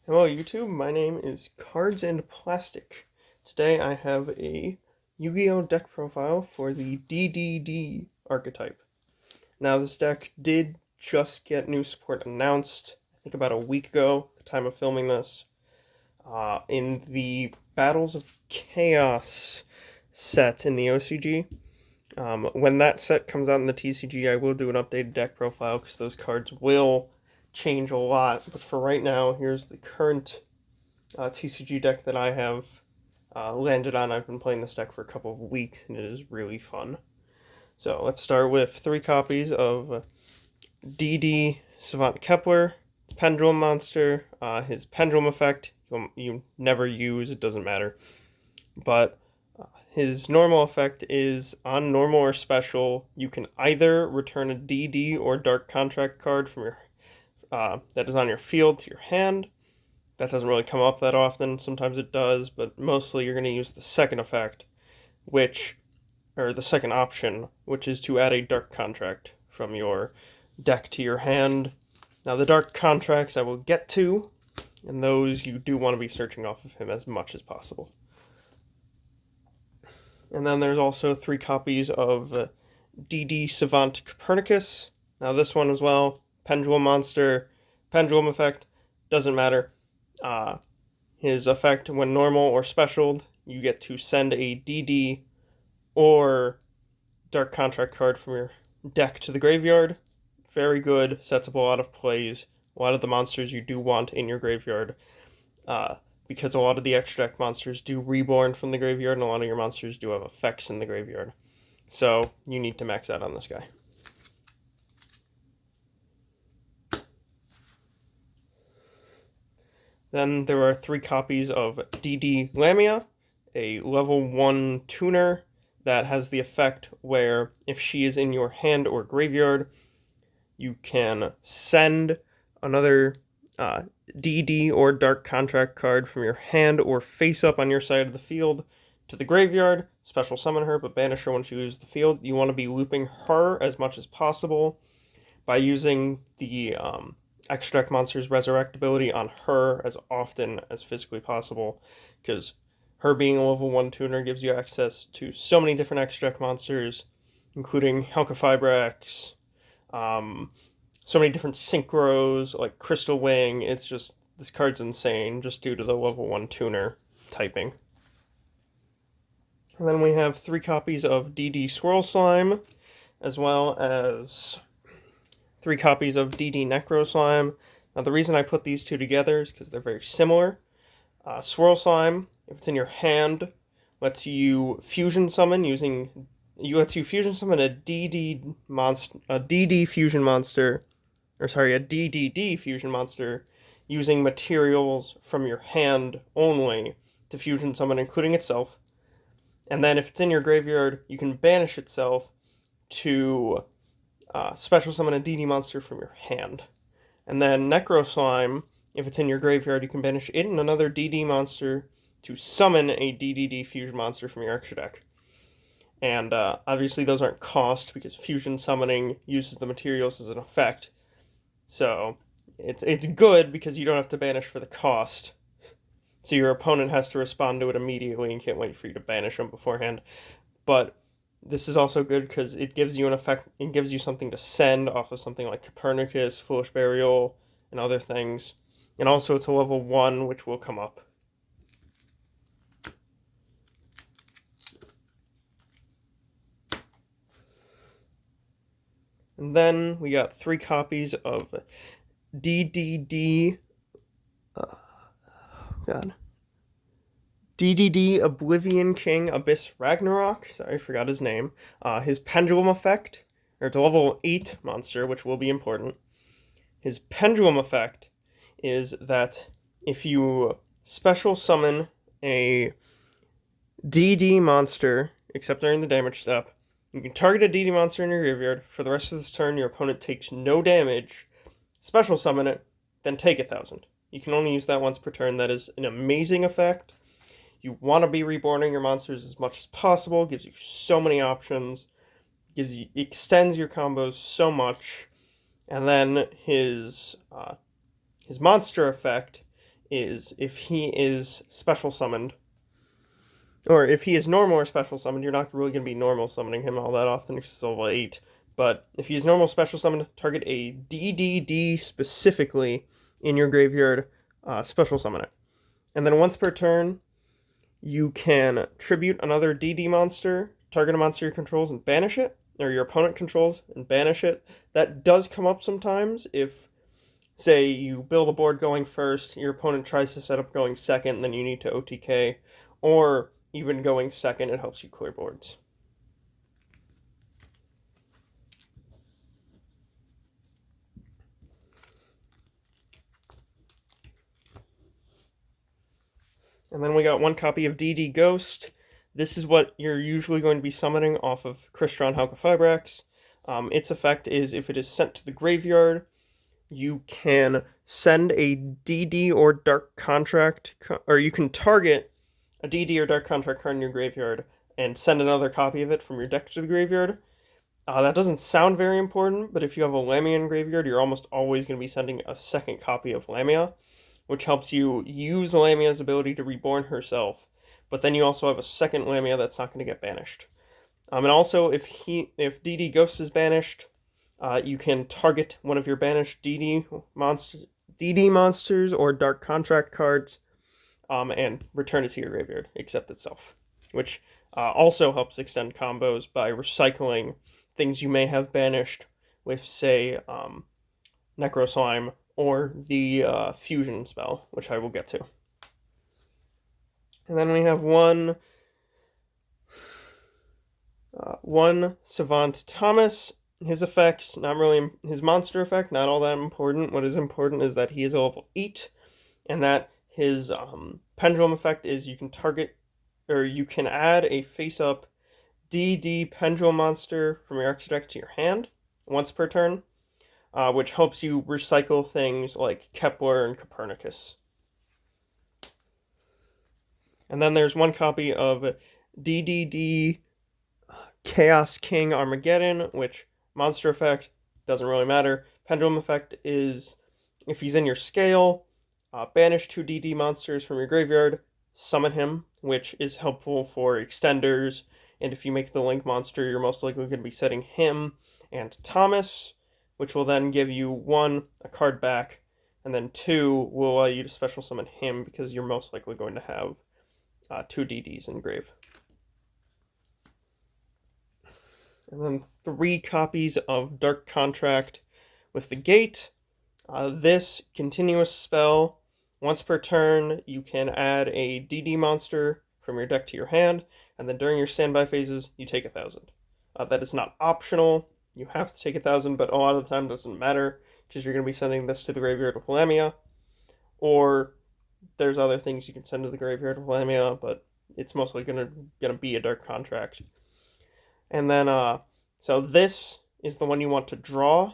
Hello YouTube, my name is Cards and Plastic. Today I have a Yu-Gi-Oh deck profile for the DDD archetype. Now this deck did just get new support announced, I think about a week ago, at the time of filming this, in the Battles of Chaos set in the OCG. When that set comes out in the TCG, I will do an updated deck profile because those cards will change a lot. But for right now, here's the current TCG deck that I have landed on. I've been playing this deck for a couple of weeks, and it is really fun. So let's start with 3 copies of DD Savant Kepler, Pendulum Monster. His Pendulum effect you never use, it doesn't matter. But his normal effect is on normal or special, you can either return a DD or Dark Contract card from your that is on your field to your hand. That doesn't really come up that often. Sometimes it does, but mostly you're going to use the second effect, or the second option, which is to add a Dark Contract from your deck to your hand. Now the Dark Contracts I will get to, and those you do want to be searching off of him as much as possible. And then there's also 3 copies of DD Savant Copernicus. Now this one as well, Pendulum Monster, Pendulum effect, doesn't matter. His effect, when normal or specialed, you get to send a DD or Dark Contract card from your deck to the graveyard. Very good, sets up a lot of plays, a lot of the monsters you do want in your graveyard, because a lot of the extra deck monsters do reborn from the graveyard, and a lot of your monsters do have effects in the graveyard. So you need to max out on this guy. Then there are 3 copies of DD Lamia, a level 1 tuner that has the effect where if she is in your hand or graveyard, you can send another DD or Dark Contract card from your hand or face up on your side of the field to the graveyard, special summon her, but banish her when she leaves the field. You want to be looping her as much as possible by using the extra deck monster's resurrect ability on her as often as physically possible, because her being a level 1 tuner gives you access to so many different extra deck monsters, including Helka Fibrax, so many different synchros, like Crystal Wing. It's just, this card's insane, just due to the level 1 tuner typing. And then we have 3 copies of DD Swirl Slime, as well as 3 copies of DD Necro Slime. Now the reason I put these 2 together is because they're very similar. Swirl Slime, if it's in your hand, lets you fusion summon a DD monster, a DD fusion monster, a DDD fusion monster, using materials from your hand only to fusion summon, including itself. And then if it's in your graveyard, you can banish itself to special summon a DD monster from your hand. And then Necro Slime, if it's in your graveyard, you can banish it and another DD monster to summon a DDD fusion monster from your extra deck. And obviously those aren't cost, because fusion summoning uses the materials as an effect. So it's good because you don't have to banish for the cost. So your opponent has to respond to it immediately and can't wait for you to banish them beforehand. But this is also good because it gives you an effect, it gives you something to send off of something like Copernicus, Foolish Burial, and other things. And also it's a level 1, which will come up. And then we got 3 copies of DDD DDD Oblivion King Abyss Ragnarok. Sorry, I forgot his name. His Pendulum effect, or it's a level 8 monster, which will be important. His Pendulum effect is that if you special summon a DD monster, except during the damage step, you can target a DD monster in your graveyard. For the rest of this turn, your opponent takes no damage. Special summon it, then take 1,000. You can only use that once per turn. That is an amazing effect. You want to be reborning your monsters as much as possible. Gives you so many options. Extends your combos so much. And then his monster effect is if he is special summoned, or if he is normal or special summoned, you're not really going to be normal summoning him all that often because he's level 8. But if he's normal special summoned, target a DDD specifically in your graveyard, special summon it. And then once per turn, you can tribute another DD monster, target a monster you controls and banish it, or your opponent controls and banish it. That does come up sometimes if, say, you build a board going first, your opponent tries to set up going second, then you need to OTK, or even going second, it helps you clear boards. And then we got one copy of DD Ghost. This is what you're usually going to be summoning off of Crystron Halqifibrax. Its effect is if it is sent to the graveyard, you can send a DD or Dark Contract, or you can target a DD or Dark Contract card in your graveyard and send another copy of it from your deck to the graveyard. That doesn't sound very important, but if you have a Lamia in graveyard, you're almost always going to be sending a second copy of Lamia, which helps you use Lamia's ability to reborn herself, but then you also have a second Lamia that's not going to get banished. And also, if DD Ghost is banished, you can target one of your banished DD monsters or Dark Contract cards, and return it to your graveyard, except itself, which also helps extend combos by recycling things you may have banished with, say, Necro Slime or the fusion spell, which I will get to. And then we have one Savant Thomas. His effects, not really his monster effect, not all that important. What is important is that he is a level 8, and that his pendulum effect is you can target, or you can add a face-up DD pendulum monster from your extra deck to your hand once per turn, which helps you recycle things like Kepler and Copernicus. And then there's one copy of DDD Chaos King Armageddon, which monster effect doesn't really matter. Pendulum effect is if he's in your scale, banish 2 DD monsters from your graveyard, summon him, which is helpful for extenders, and if you make the Link monster, you're most likely going to be setting him and Thomas, which will then give you 1, a card back, and then 2 will allow you to special summon him because you're most likely going to have 2 DDs in grave. And then 3 copies of Dark Contract with the Gate. This continuous spell, once per turn, you can add a DD monster from your deck to your hand, and then during your standby phases, you take 1,000. That is not optional. You have to take 1,000, but a lot of the time it doesn't matter, because you're going to be sending this to the graveyard with Lamia, or there's other things you can send to the graveyard with Lamia, but it's mostly going to be a Dark Contract. And then, so this is the one you want to draw.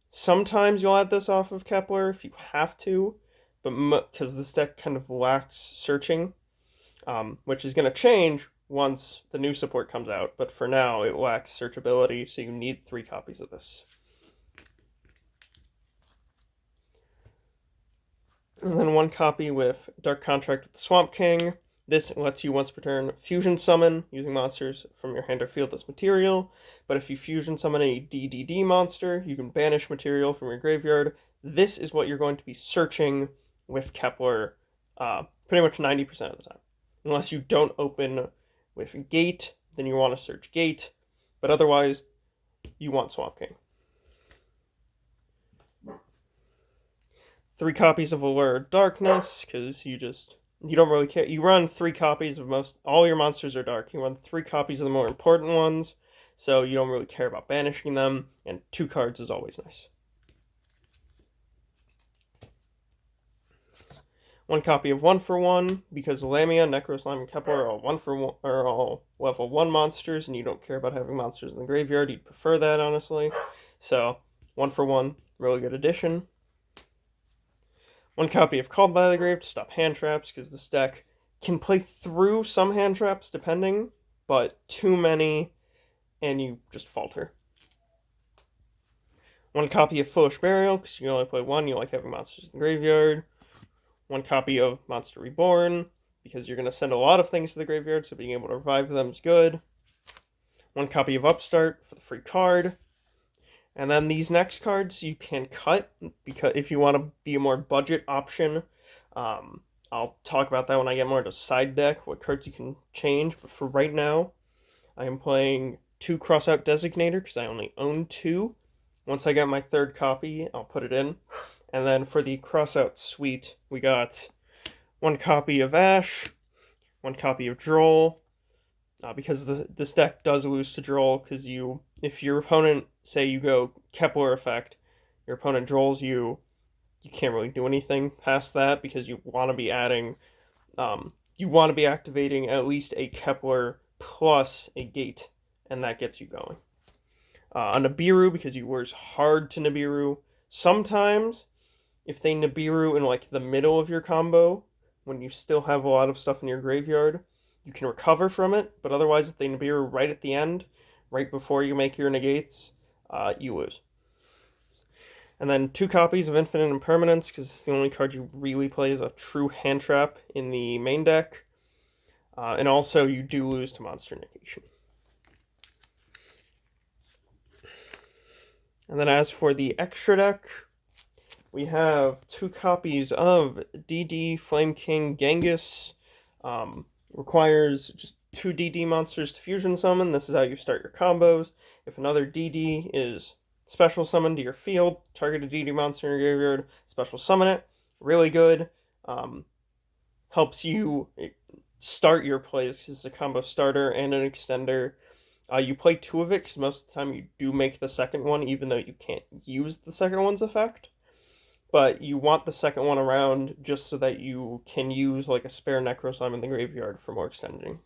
Sometimes you'll add this off of Kepler if you have to, but because this deck kind of lacks searching, which is going to change once the new support comes out, but for now it lacks searchability, so you need 3 copies of this. And then 1 copy with Dark Contract with the Swamp King. This lets you once per turn fusion summon using monsters from your hand or field as material, but if you fusion summon a DDD monster, you can banish material from your graveyard. This is what you're going to be searching with Kepler pretty much 90% of the time. Unless you don't open with Gate, then you want to search Gate, but otherwise, you want Swamp King. 3 copies of Allure of Darkness, because you don't really care. You run 3 copies of all your monsters are dark. You run 3 copies of the more important ones, so you don't really care about banishing them, and 2 cards is always nice. 1 copy of 1-for-1, because Lamia, Necro Slime, and Kepler are all 1-for-1, are all level 1 monsters, and you don't care about having monsters in the graveyard. You'd prefer that, honestly. So, 1-for-1, really good addition. 1 copy of Called by the Grave to stop hand traps, because this deck can play through some hand traps, depending, but too many, and you just falter. 1 copy of Foolish Burial, because you can only play 1, you like having monsters in the graveyard. 1 copy of Monster Reborn, because you're going to send a lot of things to the graveyard, so being able to revive them is good. 1 copy of Upstart for the free card. And then these next cards you can cut, because if you want to be a more budget option, I'll talk about that when I get more into side deck, what cards you can change. But for right now, I am playing 2 Crossout Designator, because I only own 2. Once I get my 3rd copy, I'll put it in. And then for the Crossout Suite, we got 1 copy of Ash, 1 copy of Droll, because this deck does lose to Droll, because if your opponent, say you go Kepler effect, your opponent Drolls you can't really do anything past that, because you want to be activating at least a Kepler plus a Gate, and that gets you going. A Nibiru, because you work hard to Nibiru. Sometimes, if they Nibiru in like the middle of your combo, when you still have a lot of stuff in your graveyard, you can recover from it, but otherwise if they Nibiru right at the end, right before you make your negates, you lose. And then 2 copies of Infinite Impermanence, because it's the only card you really play as a true hand trap in the main deck. And also you do lose to Monster Negation. And then as for the extra deck, we have 2 copies of DD Flame King Genghis. Requires just 2 DD monsters to fusion summon. This is how you start your combos. If another DD is special summoned to your field, target a DD monster in your graveyard, special summon it. Really good. Helps you start your plays, because it's a combo starter and an extender. You play 2 of it, because most of the time you do make the second one, even though you can't use the second one's effect. But you want the second one around just so that you can use like a spare Necro Slime in the graveyard for more extending.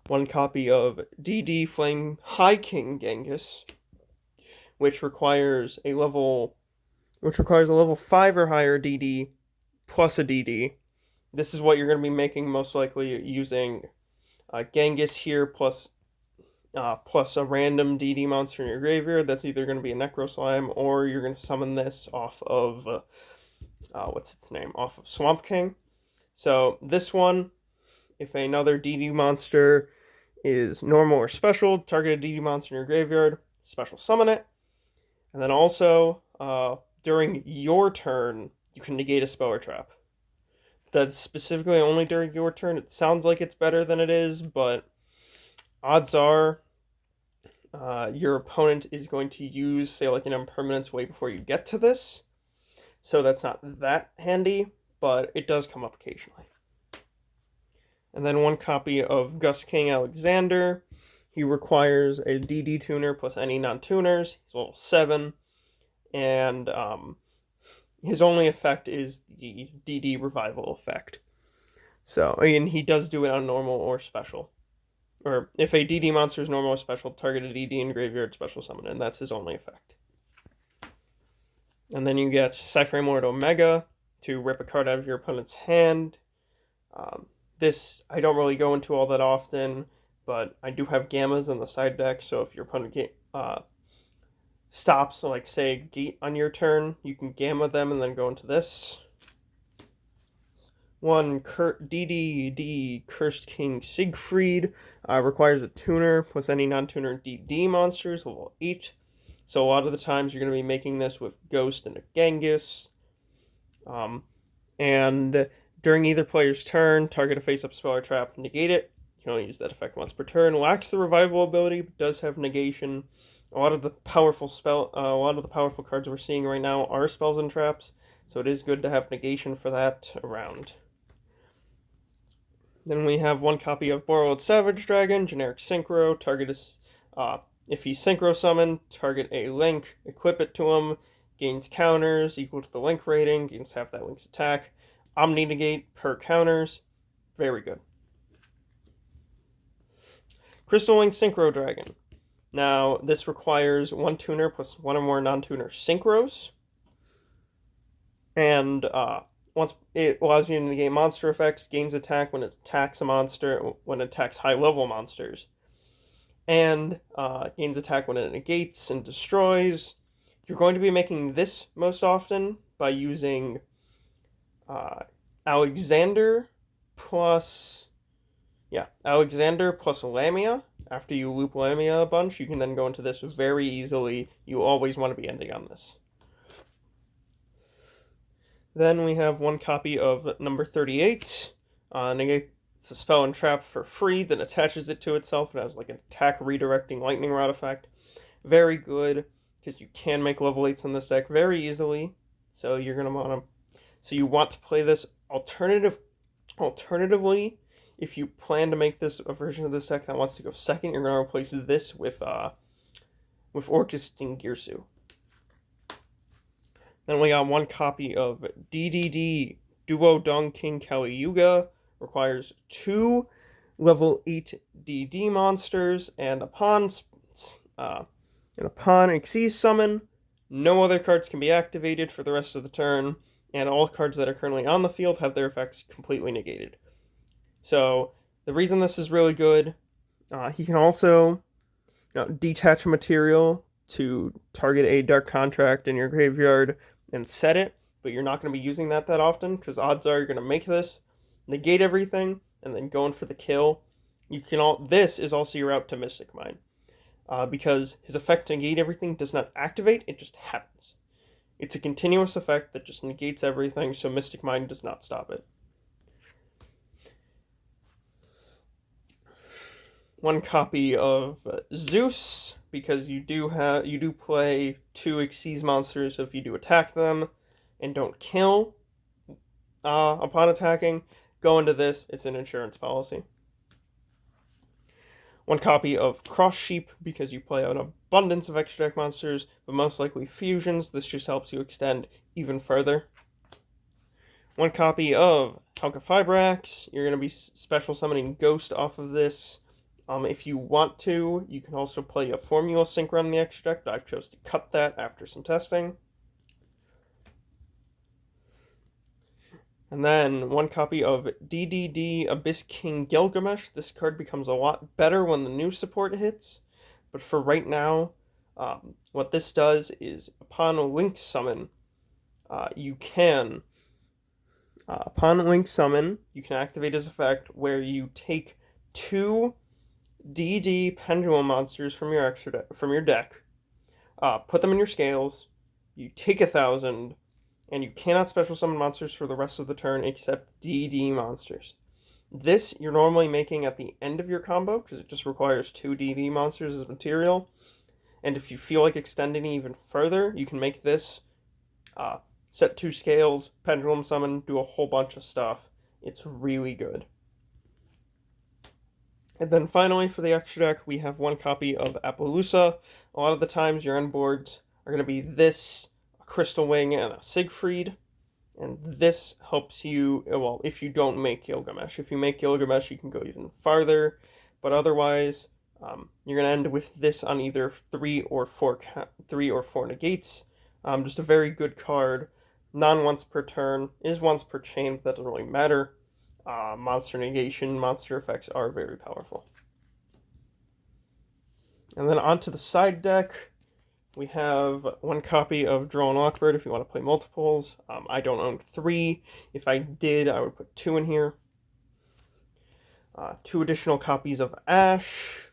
1 copy of DD Flame High King Genghis, which requires a level 5 or higher DD plus a DD. This is what you're going to be making most likely using Genghis here plus a random DD monster in your graveyard. That's either going to be a Necro Slime, or you're going to summon this off of off of Swamp King. So this one, if another DD monster is normal or special, target a DD monster in your graveyard, special summon it. And then also, during your turn, you can negate a spell or trap. That's specifically only during your turn. It sounds like it's better than it is, but odds are your opponent is going to use, say, like an impermanence way before you get to this. So that's not that handy, but it does come up occasionally. And then 1 copy of Gus King Alexander. He requires a DD tuner plus any non-tuners. He's level 7. And his only effect is the DD revival effect. So, and he does do it on normal or special. Or if a DD monster is normal or special, target a DD in graveyard, special summon, and that's his only effect. And then you get Cyframe Lord Omega to rip a card out of your opponent's hand. This I don't really go into all that often, but I do have Gammas on the side deck, so if your opponent stops, like say Gate on your turn, you can Gamma them and then go into this. 1 DD Cursed King Siegfried requires a tuner plus any non-tuner DD monsters, level 8. So a lot of the times you're going to be making this with Ghost and a Genghis. And during either player's turn, target a face-up spell or trap, negate it. You can only use that effect once per turn. Lacks the revival ability, but does have negation. A lot of the powerful cards we're seeing right now are spells and traps, so it is good to have negation for that around. Then we have 1 copy of Borrowed Savage Dragon, generic synchro. Target is, if he's synchro summoned, target a link, equip it to him, gains counters equal to the link rating, gains half that link's attack. Omni negate per counters, very good. Crystal Link Synchro Dragon. Now, this requires 1 tuner plus 1 or more non-tuner synchros. And once it allows you to negate monster effects, gains attack when it attacks a monster, when it attacks high-level monsters. And gains attack when it negates and destroys. You're going to be making this most often by using Alexander plus Alexander plus Lamia. After you loop Lamia a bunch, you can then go into this very easily. You always want to be ending on this. Then we have one copy of number 38. It's a spell and trap for free that attaches it to itself. It has like an attack redirecting lightning rod effect. Very good, because you can make level 8s in this deck very easily. So you're going to want to... So you want to play this alternatively, if you plan to make this a version of this deck that wants to go second, you're going to replace this with Orchesting Girsu. Then we got one copy of DDD Duo Dong King Kali Yuga. Requires 2 level 8 DD monsters, and upon Xyz summon, no other cards can be activated for the rest of the turn, and all cards that are currently on the field have their effects completely negated. So the reason this is really good, he can also detach a material to target a dark contract in your graveyard and set it, but you're not going to be using that often, because odds are you're going to make this, negate everything, and then go in for the kill. This is also your route to Mystic Mine, because his effect to negate everything does not activate, it just happens. It's a continuous effect that just negates everything, so Mystic Mine does not stop it. One copy of Zeus, because you do play 2 Xyz monsters, so if you do attack them and don't kill upon attacking, go into this. It's an insurance policy. One copy of Cross Sheep, because you play an abundance of extra deck monsters, but most likely fusions. This just helps you extend even further. One copy of Helka Fibrax. You're going to be special summoning Ghost off of this. If you want to, you can also play a Formula Sync run in the extra deck, but I've chosen to cut that after some testing. And then one copy of DDD Abyss King Gilgamesh. This card becomes a lot better when the new support hits, but for right now, what this does is upon a Link Summon, you can activate his effect where you take 2 DD Pendulum monsters from your deck, put them in your scales, you take 1,000, and you cannot special summon monsters for the rest of the turn except DD monsters. This you're normally making at the end of your combo, because it just requires 2 DD monsters as material, and if you feel like extending even further, you can make this set 2 scales, pendulum summon, do a whole bunch of stuff. It's really good. And then finally, for the extra deck, we have one copy of Appaloosa. A lot of the times your end boards are going to be this, a Crystal Wing, and a Siegfried. And this helps you, well, if you don't make Gilgamesh. If you make Gilgamesh, you can go even farther. But otherwise, you're going to end with this on either 3 or 4 negates. Just a very good card. Non-once per turn, is once per chain, but that doesn't really matter. Monster negation, monster effects are very powerful. And then onto the side deck, we have one copy of Droll and Lockbird if you want to play multiples. I don't own 3. If I did, I would put 2 in here. 2 additional copies of Ash.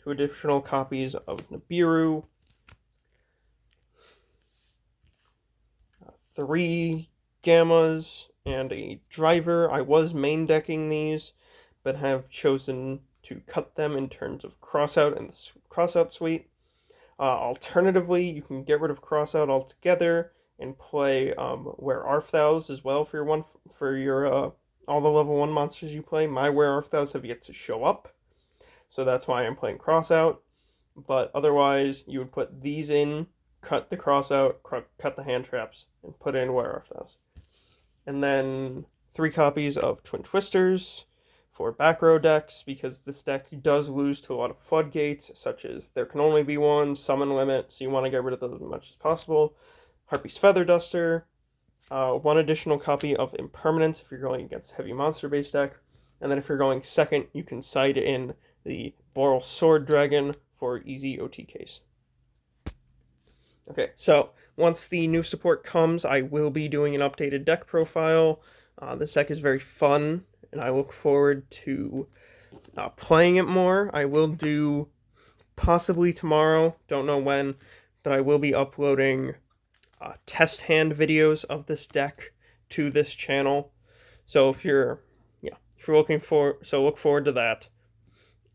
2 additional copies of Nibiru. 3 Gammas and a Driver. I was main decking these, but have chosen to cut them in terms of Crossout and the Crossout suite. Alternatively, you can get rid of Crossout altogether and play Where Art Thou's as well for your all the level 1 monsters you play. My Where Art Thou's have yet to show up, so that's why I'm playing Crossout. But otherwise, you would put these in, cut the Crossout, cut the hand traps, and put in Where Art Thou's. And then 3 copies of Twin Twisters for back row decks, because this deck does lose to a lot of floodgates, such as there can only be one, summon limit, so you want to get rid of those as much as possible. Harpy's Feather Duster, 1 additional copy of Impermanence if you're going against heavy monster-based deck, and then if you're going second, you can side in the Boral Sword Dragon for easy OTKs. Okay, so once the new support comes, I will be doing an updated deck profile. This deck is very fun, and I look forward to playing it more. I will do possibly tomorrow, don't know when, but I will be uploading test hand videos of this deck to this channel. So if you're looking for, so look forward to that.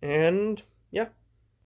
And yeah,